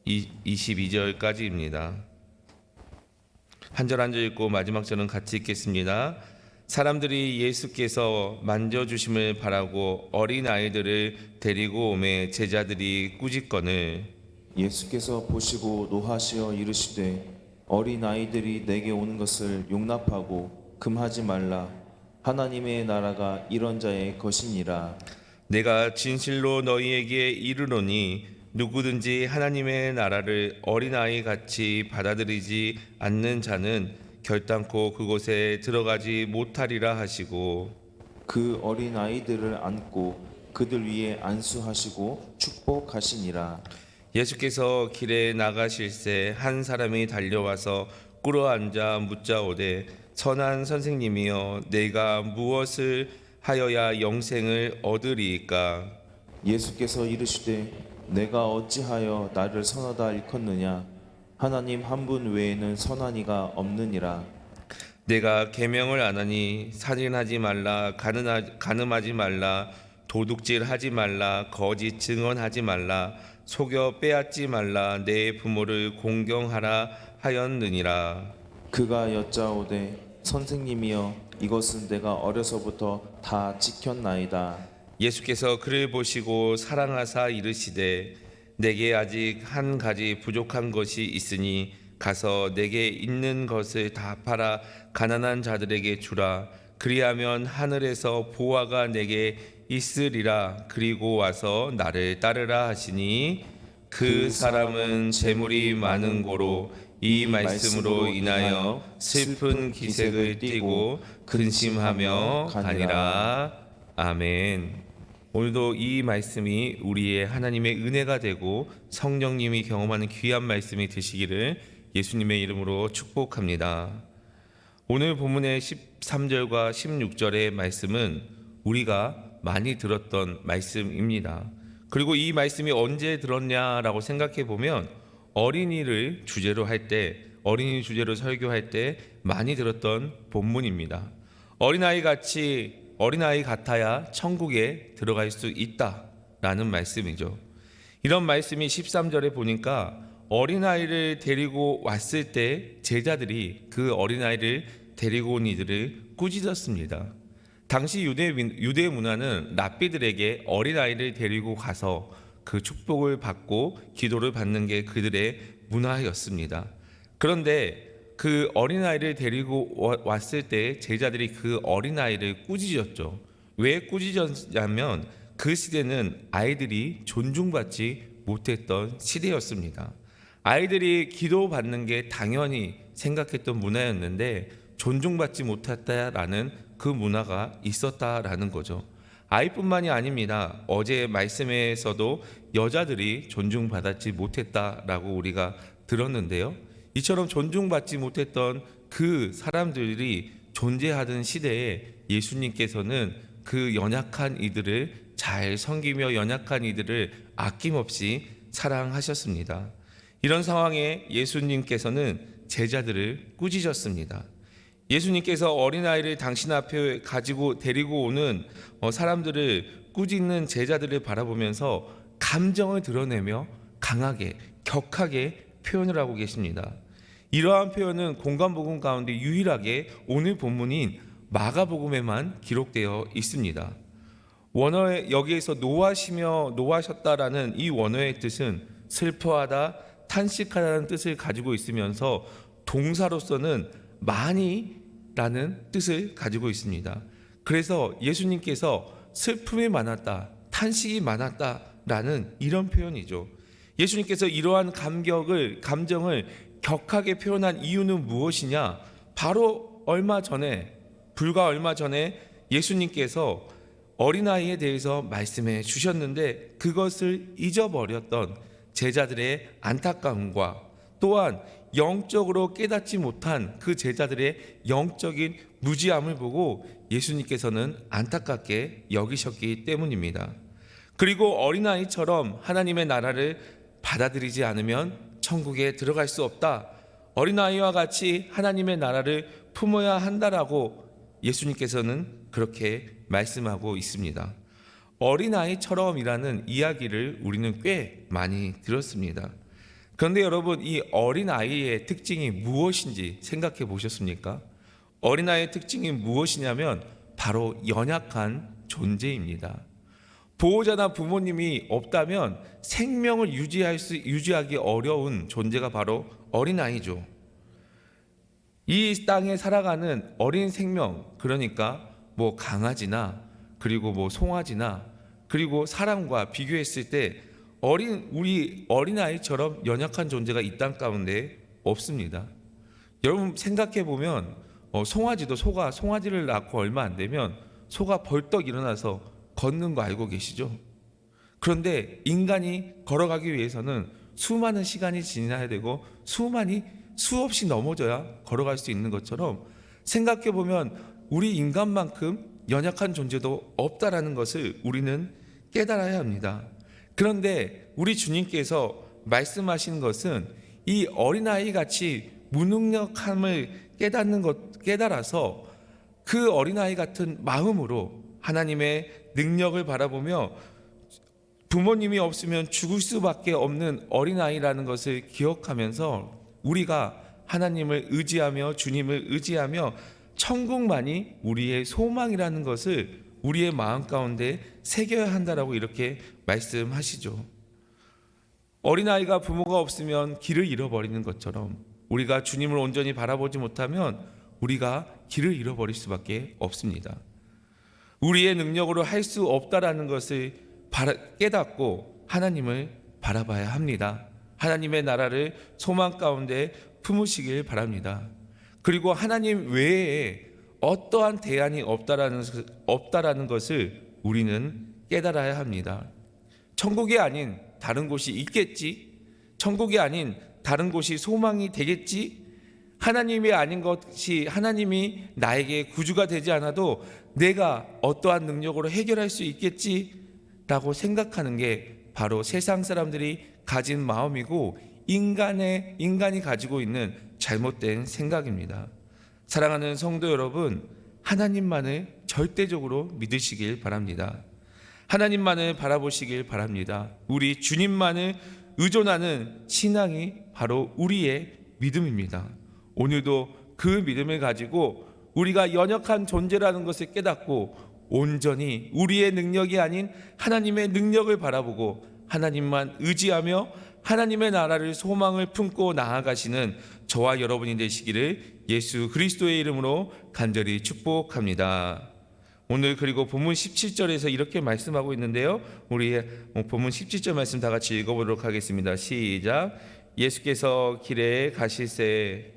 22절까지입니다. 한 절 한 절 읽고 마지막 절은 같이 읽겠습니다. 사람들이 예수께서 만져주심을 바라고 어린아이들을 데리고 오매 제자들이 꾸짖거늘 예수께서 보시고 노하시어 이르시되 어린아이들이 내게 오는 것을 용납하고 금하지 말라. 하나님의 나라가 이런 자의 것이니라. 내가 진실로 너희에게 이르노니 누구든지 하나님의 나라를 어린아이 같이 받아들이지 않는 자는 결단코 그곳에 들어가지 못하리라 하시고 그 어린아이들을 안고 그들 위에 안수하시고 축복하시니라. 예수께서 길에 나가실새 한 사람이 달려와서 꿇어앉아 묻자오되 선한 선생님이여 내가 무엇을 하여야 영생을 얻으리이까. 예수께서 이르시되 내가 어찌하여 나를 선하다 일컫느냐. 하나님 한 분 외에는 선한 이가 없느니라. 내가 계명을 안 하니 살인하지 말라, 간음하지 말라, 도둑질하지 말라, 거짓 증언하지 말라, 속여 빼앗지 말라, 내 부모를 공경하라 하였느니라. 그가 여짜오되 선생님이여 이것은 내가 어려서부터 다 지켰나이다. 예수께서 그를 보시고 사랑하사 이르시되 내게 아직 한 가지 부족한 것이 있으니 가서 내게 있는 것을 다 팔아 가난한 자들에게 주라. 그리하면 하늘에서 보화가 내게 있으리라. 그리고 와서 나를 따르라 하시니 그 사람은 재물이 많은 고로 이 말씀으로 인하여 슬픈 기색을 띠고 근심하며 가니라. 아멘. 오늘도 이 말씀이 우리의 하나님의 은혜가 되고 성령님이 경험하는 귀한 말씀이 되시기를 예수님의 이름으로 축복합니다. 오늘 본문의 13절과 16절의 말씀은 우리가 많이 들었던 말씀입니다. 그리고 이 말씀이 언제 들었냐라고 생각해 보면 어린이를 주제로 할 때, 어린이 주제로 설교할 때 많이 들었던 본문입니다. 어린아이 같아야 천국에 들어갈 수 있다라는 말씀이죠. 이런 말씀이 13절에 보니까 어린아이를 데리고 왔을 때 제자들이 그 어린아이를 데리고 온 이들을 꾸짖었습니다. 당시 유대 문화는 랍비들에게 어린아이를 데리고 가서 그 축복을 받고 기도를 받는 게 그들의 문화였습니다. 그런데 그 어린아이를 데리고 왔을 때 제자들이 그 어린아이를 꾸짖었죠. 왜 꾸짖었냐면 그 시대는 아이들이 존중받지 못했던 시대였습니다. 아이들이 기도받는 게 당연히 생각했던 문화였는데 존중받지 못했다라는 그 문화가 있었다라는 거죠. 아이뿐만이 아닙니다. 어제 말씀에서도 여자들이 존중받았지 못했다라고 우리가 들었는데요. 이처럼 존중받지 못했던 그 사람들이 존재하던 시대에 예수님께서는 그 연약한 이들을 잘 섬기며 연약한 이들을 아낌없이 사랑하셨습니다. 이런 상황에 예수님께서는 제자들을 꾸짖었습니다. 예수님께서 어린아이를 당신 앞에 가지고 데리고 오는 사람들을 꾸짖는 제자들을 바라보면서 감정을 드러내며 강하게 격하게 표현을 하고 계십니다. 이러한 표현은 공관복음 가운데 유일하게 오늘 본문인 마가복음에만 기록되어 있습니다. 원어에 여기에서 노하셨다라는 이 원어의 뜻은 슬퍼하다, 탄식하다는 뜻을 가지고 있으면서 동사로서는 많이라는 뜻을 가지고 있습니다. 그래서 예수님께서 슬픔이 많았다, 탄식이 많았다라는 이런 표현이죠. 예수님께서 이러한 감정을 격하게 표현한 이유는 무엇이냐? 바로 불과 얼마 전에 예수님께서 어린아이에 대해서 말씀해 주셨는데 그것을 잊어버렸던 제자들의 안타까움과 또한 영적으로 깨닫지 못한 그 제자들의 영적인 무지함을 보고 예수님께서는 안타깝게 여기셨기 때문입니다. 그리고 어린아이처럼 하나님의 나라를 받아들이지 않으면 천국에 들어갈 수 없다. 어린아이와 같이 하나님의 나라를 품어야 한다라고 예수님께서는 그렇게 말씀하고 있습니다. 어린아이처럼이라는 이야기를 우리는 꽤 많이 들었습니다. 그런데 여러분, 이 어린아이의 특징이 무엇인지 생각해 보셨습니까? 어린아이의 특징이 무엇이냐면 바로 연약한 존재입니다. 보호자나 부모님이 없다면 생명을 유지하기 어려운 존재가 바로 어린아이죠. 이 땅에 살아가는 어린 생명, 그러니까 뭐 강아지나 그리고 뭐 송아지나 그리고 사람과 비교했을 때 우리 어린아이처럼 연약한 존재가 이 땅 가운데 없습니다. 여러분 생각해 보면 송아지도 송아지를 낳고 얼마 안 되면 소가 벌떡 일어나서 걷는 거 알고 계시죠? 그런데 인간이 걸어가기 위해서는 수많은 시간이 지나야 되고 수없이 넘어져야 걸어갈 수 있는 것처럼 생각해 보면 우리 인간만큼 연약한 존재도 없다라는 것을 우리는 깨달아야 합니다. 그런데 우리 주님께서 말씀하신 것은 이 어린아이 같이 무능력함을 깨달아서 그 어린아이 같은 마음으로 하나님의 능력을 바라보며 부모님이 없으면 죽을 수밖에 없는 어린아이라는 것을 기억하면서 우리가 하나님을 의지하며 주님을 의지하며 천국만이 우리의 소망이라는 것을 우리의 마음 가운데 새겨야 한다라고 이렇게 말씀하시죠. 어린아이가 부모가 없으면 길을 잃어버리는 것처럼 우리가 주님을 온전히 바라보지 못하면 우리가 길을 잃어버릴 수밖에 없습니다. 우리의 능력으로 할 수 없다라는 것을 깨닫고 하나님을 바라봐야 합니다. 하나님의 나라를 소망 가운데 품으시길 바랍니다. 그리고 하나님 외에 어떠한 대안이 없다라는 것을 우리는 깨달아야 합니다. 천국이 아닌 다른 곳이 있겠지? 천국이 아닌 다른 곳이 소망이 되겠지? 하나님이 아닌 것이 하나님이 나에게 구주가 되지 않아도 내가 어떠한 능력으로 해결할 수 있겠지? 라고 생각하는 게 바로 세상 사람들이 가진 마음이고 인간이 가지고 있는 잘못된 생각입니다. 사랑하는 성도 여러분, 하나님만을 절대적으로 믿으시길 바랍니다. 하나님만을 바라보시길 바랍니다. 우리 주님만을 의존하는 신앙이 바로 우리의 믿음입니다. 오늘도 그 믿음을 가지고 우리가 연약한 존재라는 것을 깨닫고 온전히 우리의 능력이 아닌 하나님의 능력을 바라보고 하나님만 의지하며 하나님의 나라를 소망을 품고 나아가시는 저와 여러분이 되시기를 예수 그리스도의 이름으로 간절히 축복합니다. 오늘 그리고 본문 17절에서 이렇게 말씀하고 있는데요. 우리 본문 17절 말씀 다 같이 읽어보도록 하겠습니다. 시작. 예수께서 길에 가실새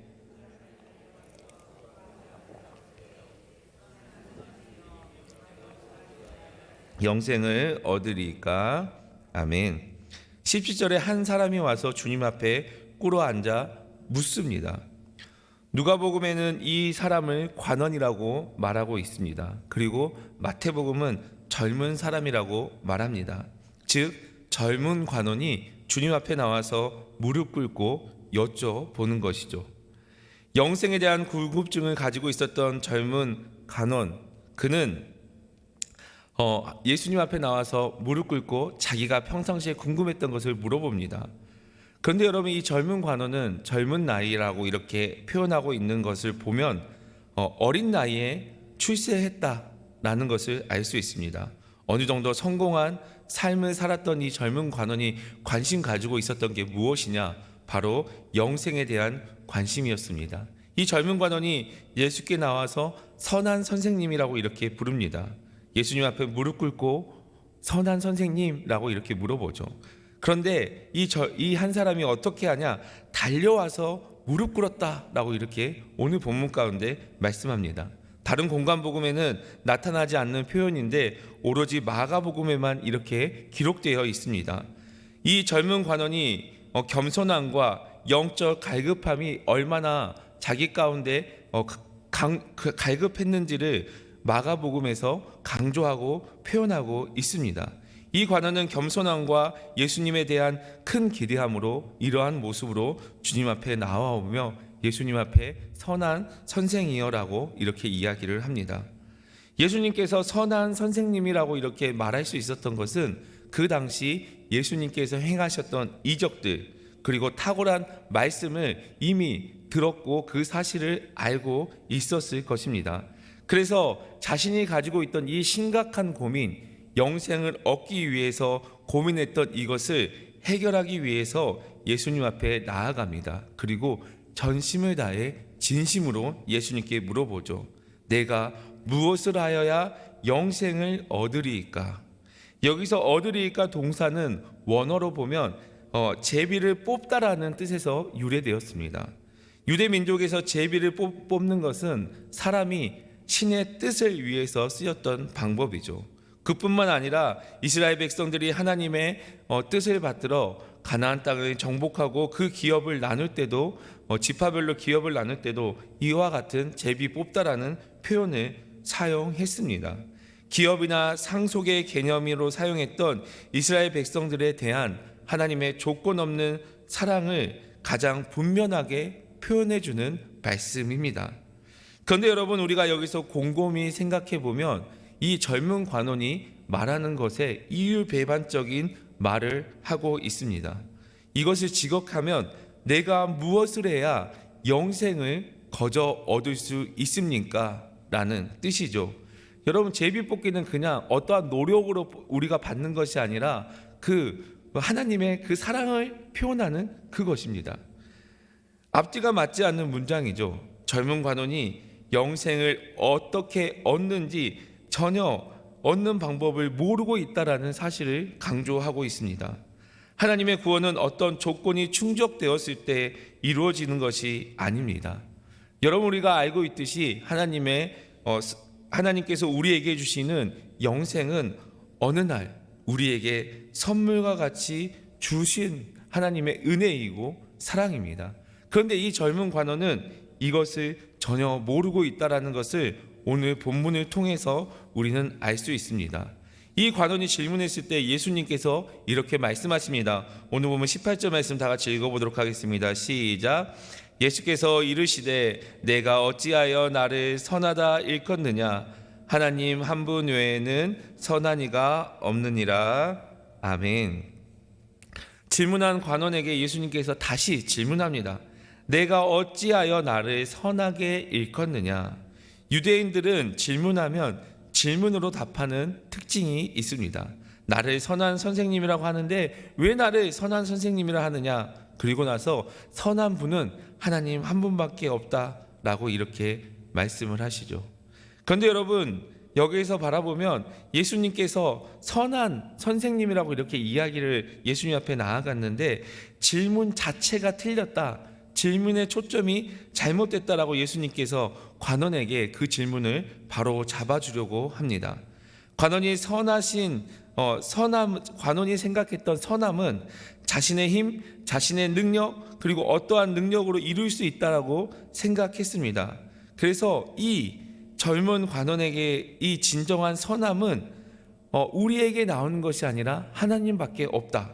영생을 얻으리까. 아멘. 17절에 한 사람이 와서 주님 앞에 꿇어 앉아 묻습니다. 누가복음에는 이 사람을 관원이라고 말하고 있습니다. 그리고 마태복음은 젊은 사람이라고 말합니다. 즉 젊은 관원이 주님 앞에 나와서 무릎 꿇고 여쭤보는 것이죠. 영생에 대한 궁금증을 가지고 있었던 젊은 관원, 그는 예수님 앞에 나와서 무릎 꿇고 자기가 평상시에 궁금했던 것을 물어봅니다. 그런데 여러분, 이 젊은 관원은 젊은 나이라고 이렇게 표현하고 있는 것을 보면 어린 나이에 출세했다라는 것을 알 수 있습니다. 어느 정도 성공한 삶을 살았던 이 젊은 관원이 관심 가지고 있었던 게 무엇이냐? 바로 영생에 대한 관심이었습니다. 이 젊은 관원이 예수께 나와서 선한 선생님이라고 이렇게 부릅니다. 예수님 앞에 무릎 꿇고 선한 선생님이라고 이렇게 물어보죠. 그런데 이 한 사람이 어떻게 하냐? 달려와서 무릎 꿇었다라고 이렇게 오늘 본문 가운데 말씀합니다. 다른 공간복음에는 나타나지 않는 표현인데 오로지 마가복음에만 이렇게 기록되어 있습니다. 이 젊은 관원이 겸손함과 영적 갈급함이 얼마나 자기 가운데 갈급했는지를 마가복음에서 강조하고 표현하고 있습니다. 이 관원은 겸손함과 예수님에 대한 큰 기대함으로 이러한 모습으로 주님 앞에 나와오며 예수님 앞에 선한 선생이여라고 이렇게 이야기를 합니다. 예수님께서 선한 선생님이라고 이렇게 말할 수 있었던 것은 그 당시 예수님께서 행하셨던 이적들, 그리고 탁월한 말씀을 이미 들었고 그 사실을 알고 있었을 것입니다. 그래서 자신이 가지고 있던 이 심각한 고민, 영생을 얻기 위해서 고민했던 이것을 해결하기 위해서 예수님 앞에 나아갑니다. 그리고 전심을 다해 진심으로 예수님께 물어보죠. 내가 무엇을 하여야 영생을 얻으리이까? 여기서 얻으리이까 동사는 원어로 보면 제비를 뽑다라는 뜻에서 유래되었습니다. 유대 민족에서 제비를 뽑는 것은 사람이 신의 뜻을 위해서 쓰였던 방법이죠. 그뿐만 아니라 이스라엘 백성들이 하나님의 뜻을 받들어 가나안 땅을 정복하고 그 기업을 나눌 때도 지파별로 기업을 나눌 때도 이와 같은 제비 뽑다라는 표현을 사용했습니다. 기업이나 상속의 개념으로 사용했던 이스라엘 백성들에 대한 하나님의 조건 없는 사랑을 가장 분명하게 표현해주는 말씀입니다. 그런데 여러분, 우리가 여기서 곰곰이 생각해 보면 이 젊은 관원이 말하는 것에 이율배반적인 말을 하고 있습니다. 이것을 지적하면 내가 무엇을 해야 영생을 거저 얻을 수 있습니까? 라는 뜻이죠. 여러분, 제비 뽑기는 그냥 어떠한 노력으로 우리가 받는 것이 아니라 그 하나님의 그 사랑을 표현하는 그것입니다. 앞뒤가 맞지 않는 문장이죠. 젊은 관원이 영생을 어떻게 얻는지 전혀 얻는 방법을 모르고 있다라는 사실을 강조하고 있습니다. 하나님의 구원은 어떤 조건이 충족되었을 때 이루어지는 것이 아닙니다. 여러분, 우리가 알고 있듯이 하나님께서 우리에게 주시는 영생은 어느 날 우리에게 선물과 같이 주신 하나님의 은혜이고 사랑입니다. 그런데 이 젊은 관원은 이것을 전혀 모르고 있다라는 것을 오늘 본문을 통해서 우리는 알 수 있습니다. 이 관원이 질문했을 때 예수님께서 이렇게 말씀하십니다. 오늘 보면 18절 말씀 다 같이 읽어보도록 하겠습니다. 시작. 예수께서 이르시되 내가 어찌하여 나를 선하다 일컫느냐? 하나님 한 분 외에는 선한 이가 없느니라. 아멘. 질문한 관원에게 예수님께서 다시 질문합니다. 내가 어찌하여 나를 선하게 일컫느냐? 유대인들은 질문하면 질문으로 답하는 특징이 있습니다. 나를 선한 선생님이라고 하는데 왜 나를 선한 선생님이라 하느냐? 그리고 나서 선한 분은 하나님 한 분밖에 없다라고 이렇게 말씀을 하시죠. 그런데 여러분, 여기에서 바라보면 예수님께서 선한 선생님이라고 이렇게 이야기를 예수님 앞에 나아갔는데 질문 자체가 틀렸다, 질문의 초점이 잘못됐다라고 예수님께서 관원에게 그 질문을 바로 잡아주려고 합니다. 관원이 관원이 생각했던 선함은 자신의 힘, 자신의 능력, 그리고 어떠한 능력으로 이룰 수 있다라고 생각했습니다. 그래서 이 젊은 관원에게 이 진정한 선함은 우리에게 나오는 것이 아니라 하나님밖에 없다.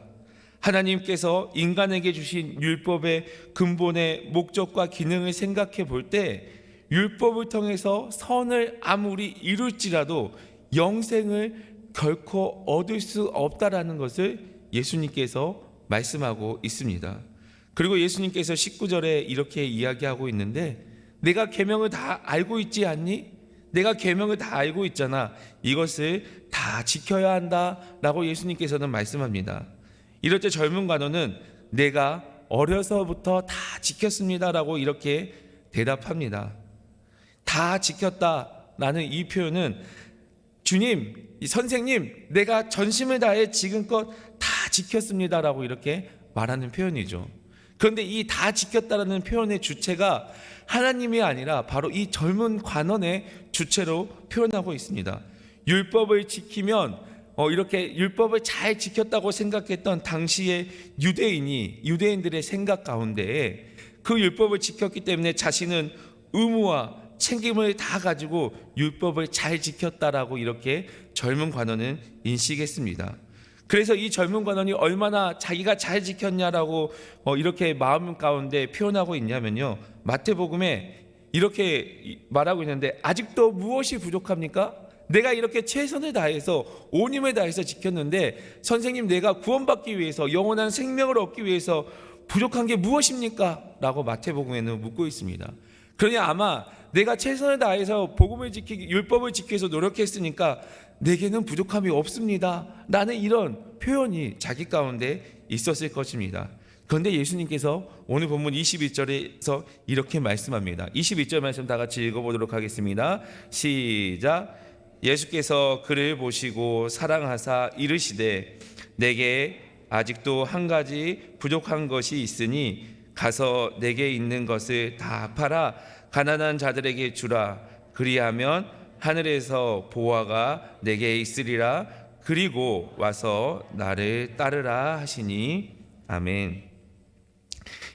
하나님께서 인간에게 주신 율법의 근본의 목적과 기능을 생각해 볼 때 율법을 통해서 선을 아무리 이룰지라도 영생을 결코 얻을 수 없다라는 것을 예수님께서 말씀하고 있습니다. 그리고 예수님께서 19절에 이렇게 이야기하고 있는데 내가 계명을 다 알고 있지 않니? 내가 계명을 다 알고 있잖아. 이것을 다 지켜야 한다라고 예수님께서는 말씀합니다. 이럴 때 젊은 관원은 내가 어려서부터 다 지켰습니다라고 이렇게 대답합니다. 다 지켰다라는 이 표현은 주님, 선생님, 내가 전심을 다해 지금껏 다 지켰습니다라고 이렇게 말하는 표현이죠. 그런데 이 다 지켰다라는 표현의 주체가 하나님이 아니라 바로 이 젊은 관원의 주체로 표현하고 있습니다. 율법을 지키면 이렇게 율법을 잘 지켰다고 생각했던 당시의 유대인들의 생각 가운데 그 율법을 지켰기 때문에 자신은 의무와 책임을 다 가지고 율법을 잘 지켰다라고 이렇게 젊은 관원은 인식했습니다. 그래서 이 젊은 관원이 얼마나 자기가 잘 지켰냐라고 이렇게 마음 가운데 표현하고 있냐면요, 마태복음에 이렇게 말하고 있는데 아직도 무엇이 부족합니까? 내가 이렇게 최선을 다해서 온 힘을 다해서 지켰는데 선생님, 내가 구원받기 위해서 영원한 생명을 얻기 위해서 부족한 게 무엇입니까? 라고 마태복음에는 묻고 있습니다. 그러니 아마 내가 최선을 다해서 복음을 지키기, 율법을 지키기 위해서 노력했으니까 내게는 부족함이 없습니다. 라는 이런 표현이 자기 가운데 있었을 것입니다. 그런데 예수님께서 오늘 본문 21절에서 이렇게 말씀합니다. 22절 말씀 다 같이 읽어보도록 하겠습니다. 시작. 예수께서 그를 보시고 사랑하사 이르시되 내게 아직도 한 가지 부족한 것이 있으니 가서 내게 있는 것을 다 팔아 가난한 자들에게 주라. 그리하면 하늘에서 보화가 내게 있으리라. 그리고 와서 나를 따르라 하시니. 아멘.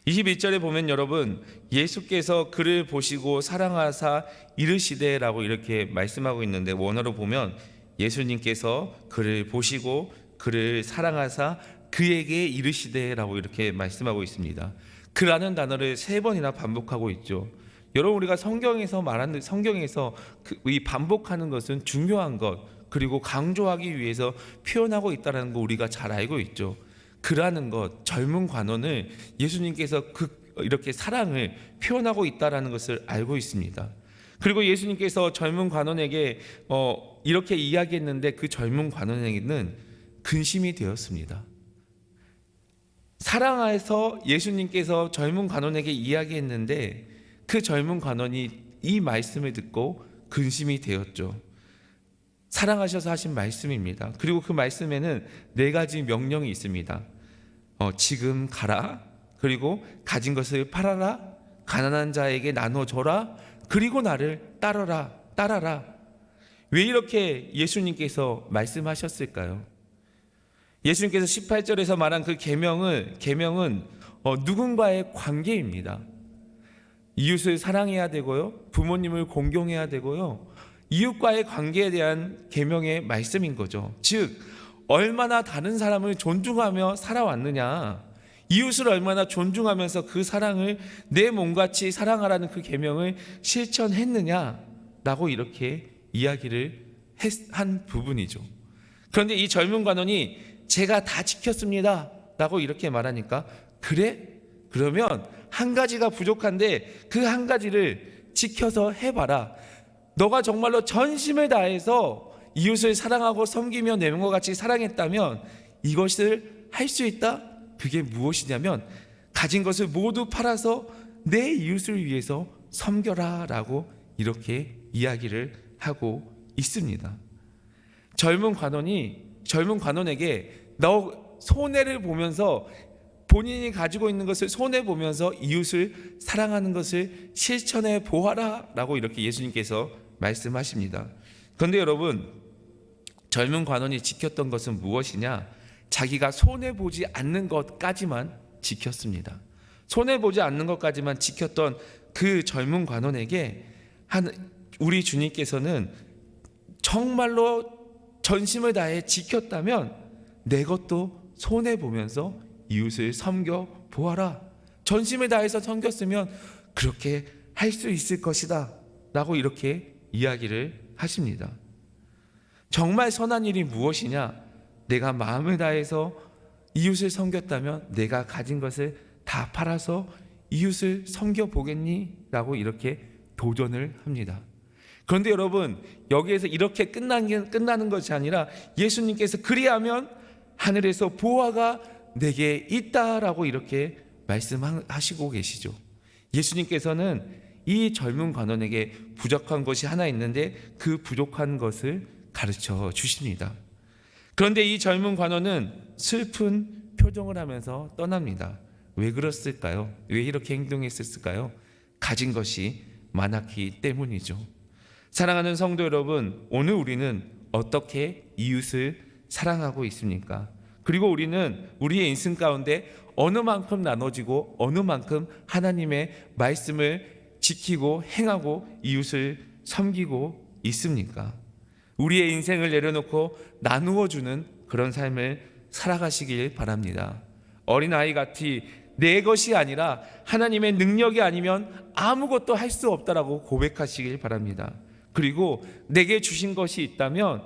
21절에 보면 여러분, 예수께서 그를 보시고 사랑하사 이르시되라고 이렇게 말씀하고 있는데, 원어로 보면 예수님께서 그를 보시고 그를 사랑하사 그에게 이르시되라고 이렇게 말씀하고 있습니다. 그라는 단어를 3번이나 반복하고 있죠. 여러분, 우리가 성경에서 말하는, 성경에서 이 반복하는 것은 중요한 것, 그리고 강조하기 위해서 표현하고 있다는 거 우리가 잘 알고 있죠. 그라는 것, 젊은 관원을 예수님께서 이렇게 사랑을 표현하고 있다는 것을 알고 있습니다. 그리고 예수님께서 젊은 관원에게 이렇게 이야기했는데 그 젊은 관원에게는 근심이 되었습니다. 사랑해서 예수님께서 젊은 관원에게 이야기했는데 그 젊은 관원이 이 말씀을 듣고 근심이 되었죠. 사랑하셔서 하신 말씀입니다. 그리고 그 말씀에는 4가지 명령이 있습니다. 지금 가라, 그리고 가진 것을 팔아라, 가난한 자에게 나눠줘라, 그리고 나를 따라라. 왜 이렇게 예수님께서 말씀하셨을까요? 예수님께서 18절에서 말한 그 계명은 누군가의 관계입니다. 이웃을 사랑해야 되고요, 부모님을 공경해야 되고요, 이웃과의 관계에 대한 계명의 말씀인 거죠. 즉 얼마나 다른 사람을 존중하며 살아왔느냐, 이웃을 얼마나 존중하면서 그 사랑을 내 몸같이 사랑하라는 그 계명을 실천했느냐라고 이렇게 이야기를 한 부분이죠. 그런데 이 젊은 관원이 제가 다 지켰습니다 라고 이렇게 말하니까, 그래? 그러면 한 가지가 부족한데 그 한 가지를 지켜서 해봐라. 너가 정말로 전심을 다해서 이웃을 사랑하고 섬기며 내 몸과 같이 사랑했다면 이것을 할 수 있다? 그게 무엇이냐면 가진 것을 모두 팔아서 내 이웃을 위해서 섬겨라 라고 이렇게 이야기를 하고 있습니다. 젊은 관원에게 너 손해를 보면서, 본인이 가지고 있는 것을 손해보면서 이웃을 사랑하는 것을 실천해 보아라 라고 이렇게 예수님께서 말씀하십니다. 그런데 여러분, 젊은 관원이 지켰던 것은 무엇이냐? 자기가 손해보지 않는 것까지만 지켰습니다. 손해보지 않는 것까지만 지켰던 그 젊은 관원에게 우리 주님께서는 정말로 전심을 다해 지켰다면 내 것도 손해보면서 이웃을 섬겨 보아라. 전심을 다해서 섬겼으면 그렇게 할 수 있을 것이다 라고 이렇게 이야기를 하십니다. 정말 선한 일이 무엇이냐? 내가 마음을 다해서 이웃을 섬겼다면 내가 가진 것을 다 팔아서 이웃을 섬겨보겠니? 라고 이렇게 도전을 합니다. 그런데 여러분, 여기에서 이렇게 끝나는 것이 아니라 예수님께서 그리하면 하늘에서 보화가 내게 있다라고 이렇게 말씀하시고 계시죠. 예수님께서는 이 젊은 관원에게 부족한 것이 하나 있는데 그 부족한 것을 가르쳐 주십니다. 그런데 이 젊은 관원은 슬픈 표정을 하면서 떠납니다. 왜 그랬을까요? 왜 이렇게 행동했을까요? 가진 것이 많았기 때문이죠. 사랑하는 성도 여러분, 오늘 우리는 어떻게 이웃을 사랑하고 있습니까? 그리고 우리는 우리의 인생 가운데 어느 만큼 나눠지고 어느 만큼 하나님의 말씀을 지키고 행하고 이웃을 섬기고 있습니까? 우리의 인생을 내려놓고 나누어 주는 그런 삶을 살아가시길 바랍니다. 어린아이 같이 내 것이 아니라 하나님의 능력이 아니면 아무것도 할 수 없다라고 고백하시길 바랍니다. 그리고 내게 주신 것이 있다면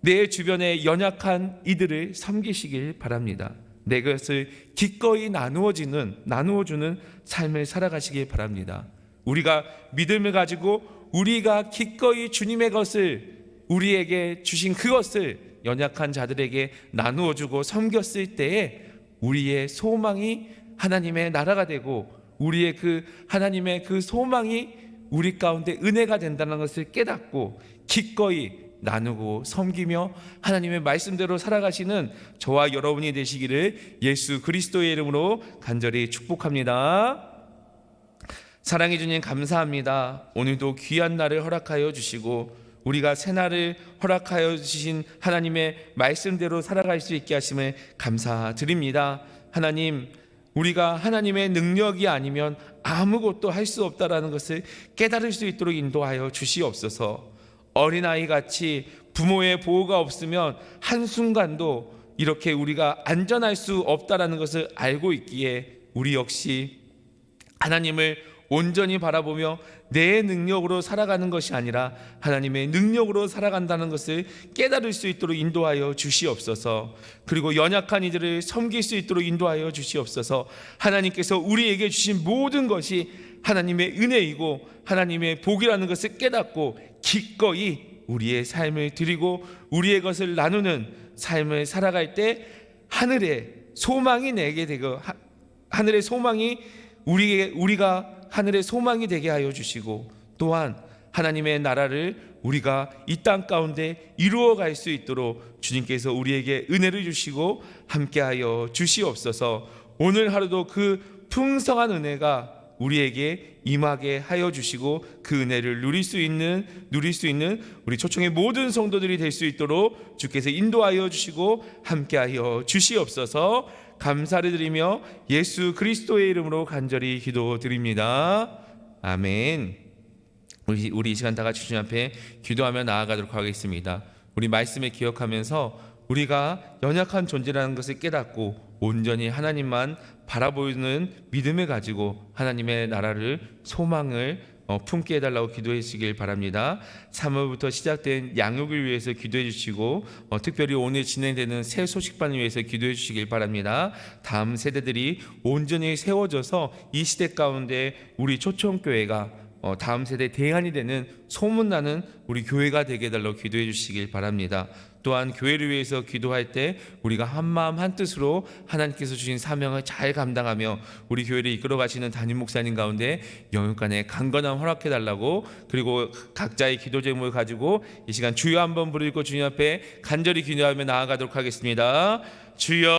내 주변에 연약한 이들을 섬기시길 바랍니다. 내 것을 기꺼이 나누어주는 삶을 살아가시길 바랍니다. 우리가 믿음을 가지고 우리가 기꺼이 주님의 것을, 우리에게 주신 그것을 연약한 자들에게 나누어주고 섬겼을 때에 우리의 소망이 하나님의 나라가 되고, 우리의 그 하나님의 그 소망이 우리 가운데 은혜가 된다는 것을 깨닫고 기꺼이 나누고 섬기며 하나님의 말씀대로 살아가시는 저와 여러분이 되시기를 예수 그리스도의 이름으로 간절히 축복합니다. 사랑해 주님 감사합니다. 오늘도 귀한 날을 허락하여 주시고 우리가 새 날을 허락하여 주신 하나님의 말씀대로 살아갈 수 있게 하심을 감사드립니다. 하나님, 우리가 하나님의 능력이 아니면 아무것도 할 수 없다라는 것을 깨달을 수 있도록 인도하여 주시옵소서. 어린아이 같이 부모의 보호가 없으면 한순간도 이렇게 우리가 안전할 수 없다라는 것을 알고 있기에 우리 역시 하나님을 온전히 바라보며 내 능력으로 살아가는 것이 아니라 하나님의 능력으로 살아간다는 것을 깨달을 수 있도록 인도하여 주시옵소서. 그리고 연약한 이들을 섬길 수 있도록 인도하여 주시옵소서. 하나님께서 우리에게 주신 모든 것이 하나님의 은혜이고 하나님의 복이라는 것을 깨닫고 기꺼이 우리의 삶을 드리고 우리의 것을 나누는 삶을 살아갈 때 하늘의 소망이 내게 되고, 하늘의 소망이 우리가 하늘의 소망이 되게 하여 주시고, 또한 하나님의 나라를 우리가 이 땅 가운데 이루어갈 수 있도록 주님께서 우리에게 은혜를 주시고 함께하여 주시옵소서. 오늘 하루도 그 풍성한 은혜가 우리에게 임하게 하여 주시고 그 은혜를 누릴 수 있는 우리 초청의 모든 성도들이 될 수 있도록 주께서 인도하여 주시고 함께하여 주시옵소서. 감사를 드리며 예수 그리스도의 이름으로 간절히 기도드립니다. 아멘. 우리 이 시간 다 같이 주님 앞에 기도하며 나아가도록 하겠습니다. 우리 말씀을 기억하면서 우리가 연약한 존재라는 것을 깨닫고 온전히 하나님만 바라보는 믿음을 가지고 하나님의 나라를 소망을 품게 해달라고 기도해 주시길 바랍니다. 3월부터 시작된 양육을 위해서 기도해 주시고 특별히 오늘 진행되는 새 소식반을 위해서 기도해 주시길 바랍니다. 다음 세대들이 온전히 세워져서 이 시대 가운데 우리 초청교회가 다음 세대 대안이 되는 소문나는 우리 교회가 되게 해달라고 기도해 주시길 바랍니다. 또한 교회를 위해서 기도할 때 우리가 한마음 한뜻으로 하나님께서 주신 사명을 잘 감당하며 우리 교회를 이끌어 가시는 담임 목사님 가운데 영육간에 강건함 허락해 달라고, 그리고 각자의 기도 제목을 가지고 이 시간 주여 한번 부르고 주님 앞에 간절히 기도하며 나아가도록 하겠습니다. 주여.